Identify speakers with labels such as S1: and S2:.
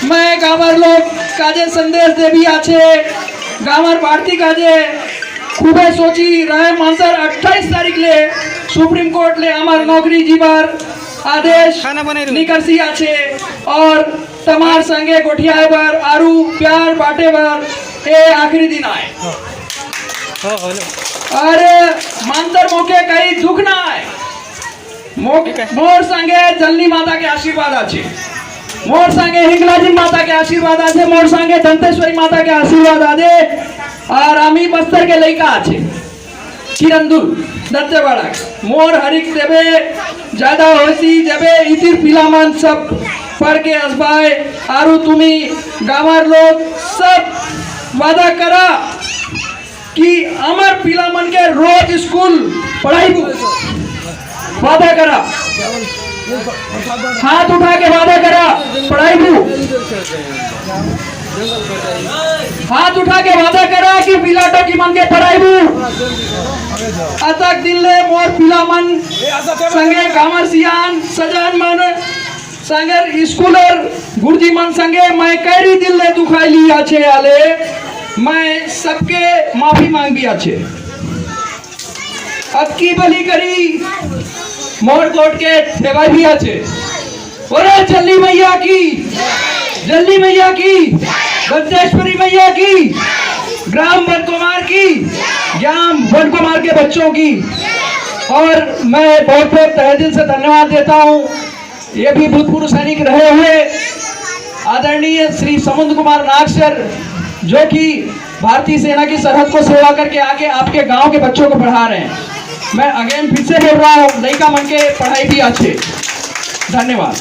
S1: मैं गामर लोग काजे संदेश देवी आछे गामर भारती काजे खूबे सोची रहे मानसर 28 तारीख ले सुप्रीम कोर्ट ले हमार नौकरी जीवार आदेश निकरसी आछे और तमार संगे गोठियाए बार आरु प्यार बाटे बार ए आखिरी दिन आए। अरे मानसर मोके कहीं दुख ना आए मोर संगे जल्ली माता के आशीर्वाद आछे मोर संगे हिंगलाजी माता के आशीर्वाद आछे मोर संगे दंतेश्वरी माता के आशीर्वाद आदे और आमी बस्तर के लइका आछे किरंदुल दत्तेवाड़ा मोर हरिक देवे ज्यादा होसी जबे इतिर पिलामान सब पढ़ के असबाए आरु तुमी गांवर लोग सब वादा करा कि अमर पिलामन के रोज स्कूल पढ़ाई वादा करा हाथ उठा के वादा करा पढ़ाई हाथ उठा के वादा करा कि पिलाटो की मन के पढ़ाई अतक दिन ले मोर पिला मन संगे गामर सियान सजान मन संगे स्कूलर गुरुजी मन संगे मैं कैरी दिल ले दुखाई ली आछे आले मैं सबके माफी मांग भी आछे अब की बली करी मोर कोट के सेवा भी आछे ओरे जल्दी मैया की दंतेश्वरी मैया की ग्राम वन कुमार की ग्राम वन कुमार के बच्चों की और मैं बहुत बहुत तहे दिल से धन्यवाद देता हूँ। ये भी भूतपूर्व सैनिक रहे हुए आदरणीय श्री समुद्र कुमार नाग सर जो कि भारतीय सेना की सरहद को सेवा करके आके आपके गांव के बच्चों को पढ़ा रहे हैं। मैं अगेन फिर से बोल रहा हूँ लइका मन के पढ़ाई भी अच्छे। धन्यवाद।